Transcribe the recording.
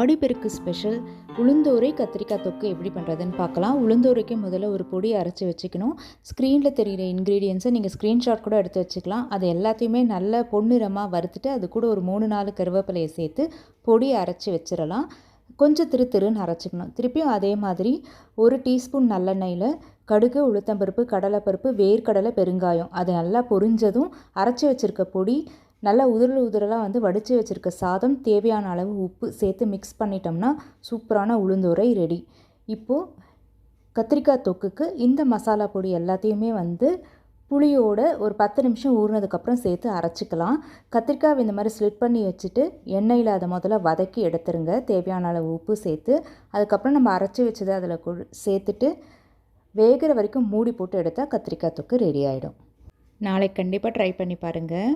Aadiperukku special உளுந்தோரை கத்திரிக்காய் தொக்கு எப்படி பண்ணுறதுன்னு பார்க்கலாம். உளுந்தோரைக்கு முதல்ல ஒரு பொடி அரைச்சி வச்சுக்கணும். ஸ்க்ரீனில் தெரிகிற இன்க்ரீடியன்ஸை நீங்கள் ஸ்க்ரீன்ஷாட் கூட எடுத்து வச்சுக்கலாம். அது எல்லாத்தையுமே நல்ல பொன்னிறமாக வறுத்துட்டு அது கூட ஒரு 3-4 கருவேப்பிலையை சேர்த்து பொடி அரைச்சி வச்சிடலாம். கொஞ்சம் திருன்னு அரைச்சிக்கணும். திருப்பியும் அதே மாதிரி 1 டீஸ்பூன் நல்லெண்ணெயில் கடுகு, உளுத்தம்பருப்பு, கடலைப்பருப்பு, வேர்க்கடலை, பெருங்காயம் அது நல்லா பொரிஞ்சதும் அரைச்சி வச்சுருக்க பொடி, நல்லா உதிரலாக வடித்து வச்சுருக்க சாதம், தேவையான அளவு உப்பு சேர்த்து மிக்ஸ் பண்ணிட்டோம்னா சூப்பரான உளுந்தோரை ரெடி. இப்போது கத்திரிக்காய் தொக்குக்கு இந்த மசாலா பொடி எல்லாத்தையுமே புளியோட ஒரு 10 நிமிஷம் ஊறினதுக்கப்புறம் சேர்த்து அரைச்சிக்கலாம். கத்திரிக்காய் இந்த மாதிரி ஸ்லிட் பண்ணி வச்சுட்டு எண்ணெயில் அதை முதல்ல வதக்கி எடுத்துருங்க. தேவையான அளவு உப்பு சேர்த்து அதுக்கப்புறம் நம்ம அரைச்சி வச்சதை அதில் சேர்த்துட்டு வேகிற வரைக்கும் மூடி போட்டு எடுத்தால் கத்திரிக்காய் தொக்கு ரெடி ஆகிடும். நாளைக்கு கண்டிப்பாக ட்ரை பண்ணி பாருங்கள்.